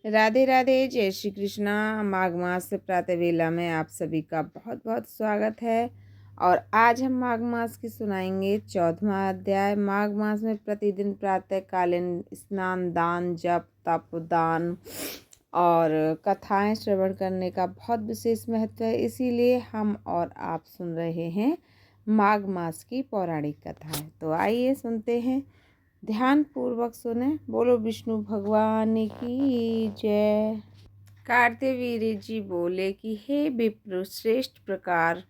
राधे राधे, जय श्री कृष्णा। माघ मास प्रातः वेला में आप सभी का बहुत बहुत स्वागत है। और आज हम माघ मास की सुनाएंगे 14वां अध्याय। माघ मास में प्रतिदिन प्रातः कालीन स्नान, दान, जप, तप, दान और कथाएं श्रवण करने का बहुत विशेष महत्व है। इसीलिए हम और आप सुन रहे हैं माघ मास की पौराणिक कथाएं। तो आइए सुनते हैं, ध्यान पूर्वक सुने। बोलो विष्णु भगवान की जय। कार्तवीर्य जी बोले कि हे विप्र श्रेष्ठ प्रकार,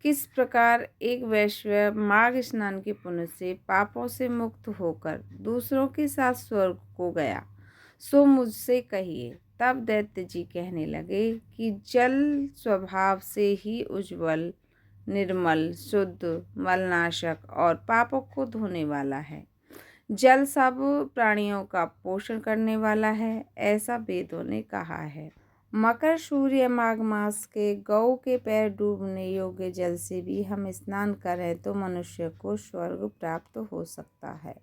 किस प्रकार एक वैश्य माघ स्नान के पुण्य से पापों से मुक्त होकर दूसरों के साथ स्वर्ग को गया, सो मुझसे कहिए। तब दैत्य जी कहने लगे कि जल स्वभाव से ही उज्ज्वल, निर्मल, शुद्ध, मलनाशक और पापों को धोने वाला है। जल सब प्राणियों का पोषण करने वाला है, ऐसा वेदों ने कहा है। मकर, सूर्य, माघ मास के गौ के पैर डूबने योग्य जल से भी हम स्नान करें तो मनुष्य को स्वर्ग प्राप्त हो सकता है।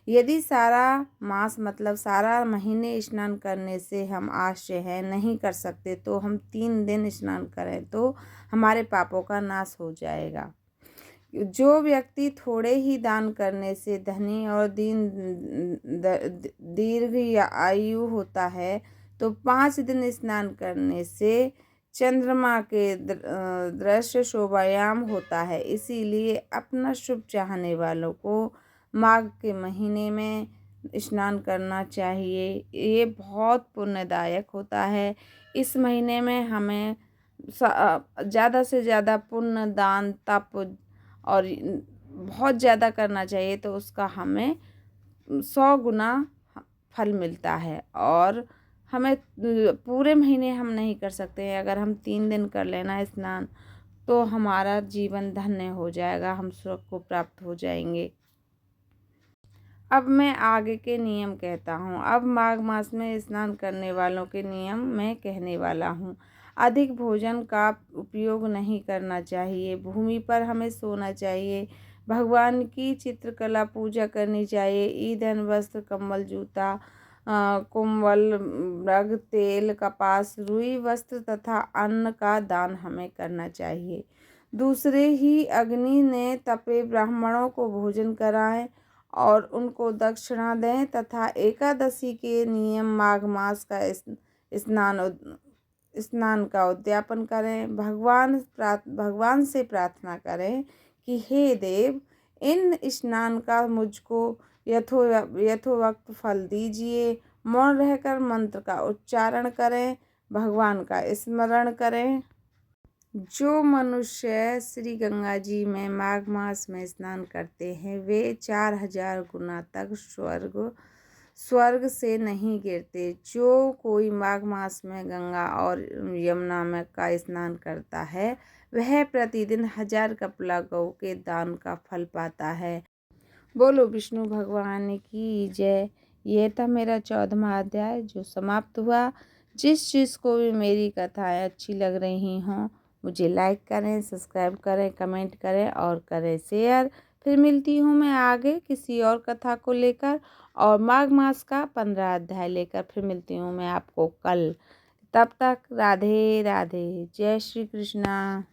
यदि सारा मास मतलब सारा महीने स्नान करने से हम आश्चर्य नहीं कर सकते, तो हम 3 दिन स्नान करें तो हमारे पापों का नाश हो जाएगा। जो व्यक्ति थोड़े ही दान करने से धनी और दीर्घ आयु होता है, तो 5 दिन स्नान करने से चंद्रमा के दृश्य शोभायाम होता है। इसीलिए अपना शुभ चाहने वालों को माघ के महीने में स्नान करना चाहिए। ये बहुत पुण्यदायक होता है। इस महीने में हमें ज़्यादा से ज़्यादा पुण्य, दान, तप और बहुत ज़्यादा करना चाहिए, तो उसका हमें 100 गुना फल मिलता है। और हमें पूरे महीने हम नहीं कर सकते हैं। अगर हम 3 दिन कर लेना स्नान, तो हमारा जीवन धन्य हो जाएगा, हम स्वर्ग को प्राप्त हो जाएंगे। अब मैं आगे के नियम कहता हूँ। अब माघ मास में स्नान करने वालों के नियम मैं कहने वाला हूँ। अधिक भोजन का उपयोग नहीं करना चाहिए। भूमि पर हमें सोना चाहिए। भगवान की चित्रकला पूजा करनी चाहिए। ईंधन, वस्त्र, कंबल, जूता, कुंबल, मृग, तेल, कपास, रुई, वस्त्र तथा अन्न का दान हमें करना चाहिए। दूसरे ही अग्नि ने तपे ब्राह्मणों को भोजन कराएं और उनको दक्षिणा दें तथा एकादशी के नियम माघ मास का स्नान का उद्यापन करें। भगवान से प्रार्थना करें कि हे देव, इन स्नान का मुझको यथोवक्त फल दीजिए। मौन रहकर मंत्र का उच्चारण करें, भगवान का स्मरण करें। जो मनुष्य श्री गंगा जी में माघ मास में स्नान करते हैं, वे 4000 गुना तक स्वर्ग से नहीं गिरते। जो कोई माघ मास में गंगा और यमुना में का स्नान करता है, वह प्रतिदिन 1000 कपला गौ के दान का फल पाता है। बोलो विष्णु भगवान की जय। यह था मेरा 14वां अध्याय जो समाप्त हुआ। जिस चीज़ को भी मेरी कथाएं अच्छी लग रही हों, मुझे लाइक करें, सब्सक्राइब करें, कमेंट करें और करें शेयर। फिर मिलती हूँ मैं आगे किसी और कथा को लेकर, और माघ मास का 15 अध्याय लेकर फिर मिलती हूँ मैं आपको कल। तब तक राधे राधे, जय श्री कृष्णा।